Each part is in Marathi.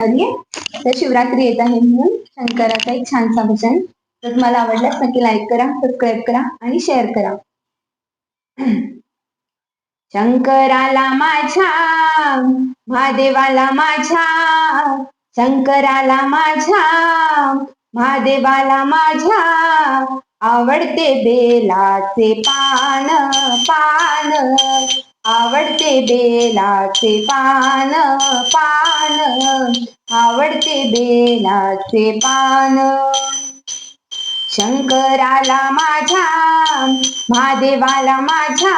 तर शिवरात्री येत आहे म्हणून शंकराचा एक छानसा भजन. जर तुम्हाला आवडल्यास नक्की लाईक करा, सबस्क्राईब करा आणि शेअर करा. शंकराला माझ्या, महादेवाला माझ्या, शंकराला माझ्या, महादेवाला माझ्या, आवडते बेलाचे पान पान, आवडते बेलाचे पान पान, आवडते बेलाचे पान. शंकराला माझ्या, महादेवाला माझ्या,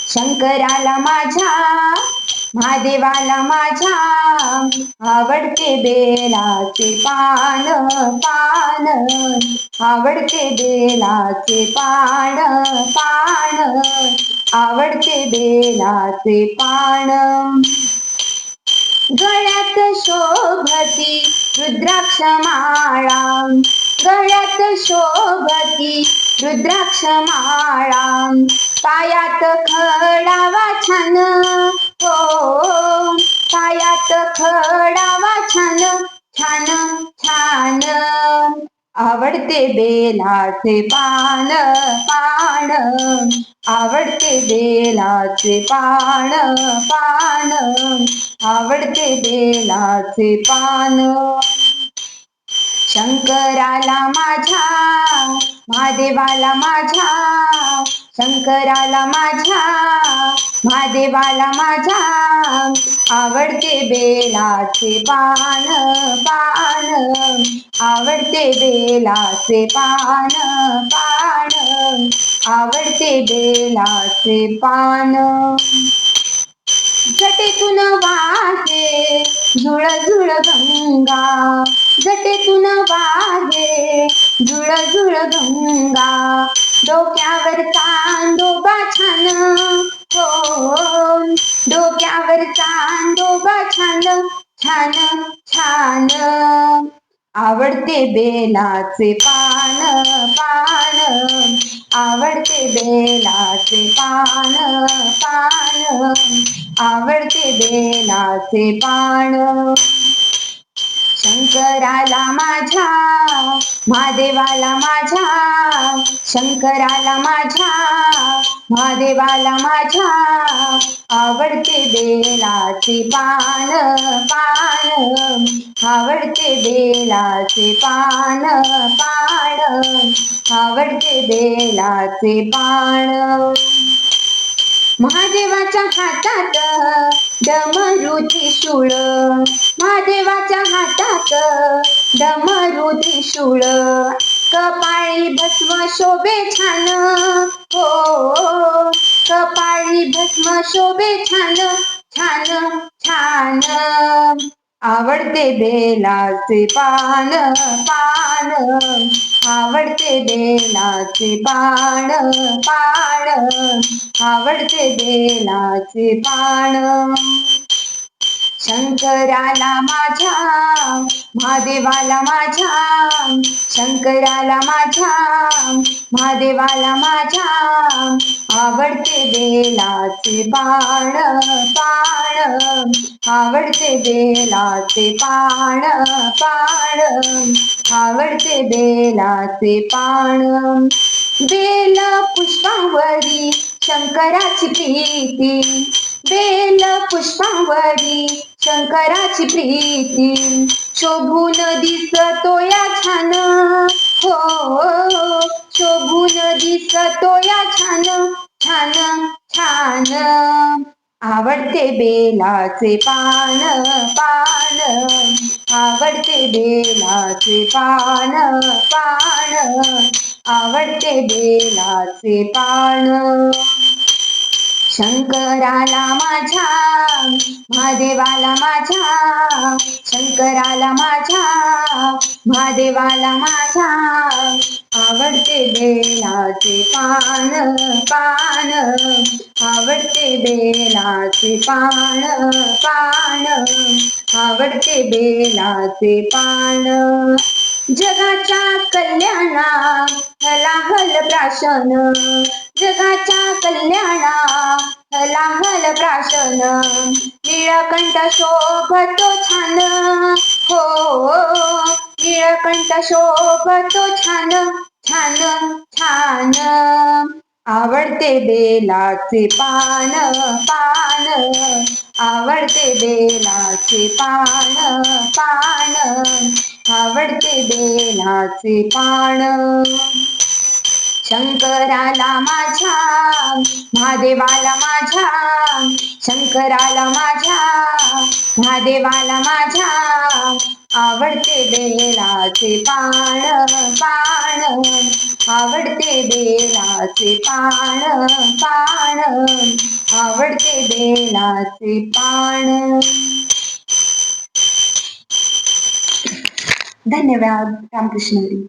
शंकराला माझ्या, महादेवाला माझ्या, आवडते बेलाचे पान पान, आवडते बेलाचे पान पान, आवडते बेलाचे पान. गळ्यात शोभती रुद्राक्ष माळा, गळ्यात शोभती रुद्राक्ष माळा, पायात खडावा छान, हो पायात खडावा छान छान छान, आवडते बेलाचे पान पान, आवडते बेलाचे पान पान, आवडते बेलाचे पान. शंकराला माझ्या, महादेवाला माझ्या, शंकराला माझ्या, महादेवाला माझ्या, आवडते बेलाचे पान पान, आवडते बेलाचे पान पान, आवडते बेलाचे पान. जटेतून वाहे झुळ झुळ गंगा, जटेतून वाहे झुळ झुळ गंगा, डोक्यावर चांदोबा छान, हो डोक्यावर चांदोबा छान छान छान, आवडते बेलाचे पान पान, आवडते बेलाचे पान पान, आवडते बेलाचे पान. शंकराला माझ्या, महादेवाला माझ्या, शंकराला माझ्या, महादेवाला माझ्या, आवडते बेलाचे पान पान, आवडते बेलाचे पान पान, आवडते बेलाचे पान. महादेवाच्या हातात डमरू त्रिशूळ, महादेवाच्या हातात डमरू त्रिशूळ, कपाळी भस्म शोभे छान, हो कपाळी भस्म शोभे छान छान छान, आवडते बेलाचे पान पान, आवडते बेलाचे पान पान, आवडते बेलाचे पान. शंकराला माझ्या, महादेवाला माझ्या, शंकराला माझ्या, महादेवाला माझ्या, आवडते बेलाचे पान पान, आवडते बेलाचे पान पान, आवडते बेलाचे पान. बेल पुष्पावरी शंकराची प्रीती, बेल पुष्पावरी शंकराची प्रीती, शोभून दिसतो या छान, हो शोभून दिसतो या छान छान छान, आवडते बेलाचे पान पान, आवडते बेलाचे पान पान, आवडते बेलाचे पान. शंकराला माझ्या, महादेवाला माझ्या, शंकराला माझ्या, महादेवाला माझ्या, आवडते बेलाचे पान पान, आवडते बेलाचे पान पान, आवडते बेलाचे पान. जगाच्या कल्याणा हलाहल प्राशन, जगाच्या कल्याणा लांघल प्राशन निळकंठ शोभतो छान हो निळकंठ शोभतो छान छान छान आवडते बेलाचे पान पान आवडते बेलाचे पान पान आवडते बेलाचे पान शंकराला माझ्या महादेवाला माझ्या शंकराला माझ्या महादेवाला माझ्या आवडते बेलाचे पान पान आवडते बेलाचे पान पान आवडते बेलाचे पान. धन्यवाद. रामकृष्ण हरी.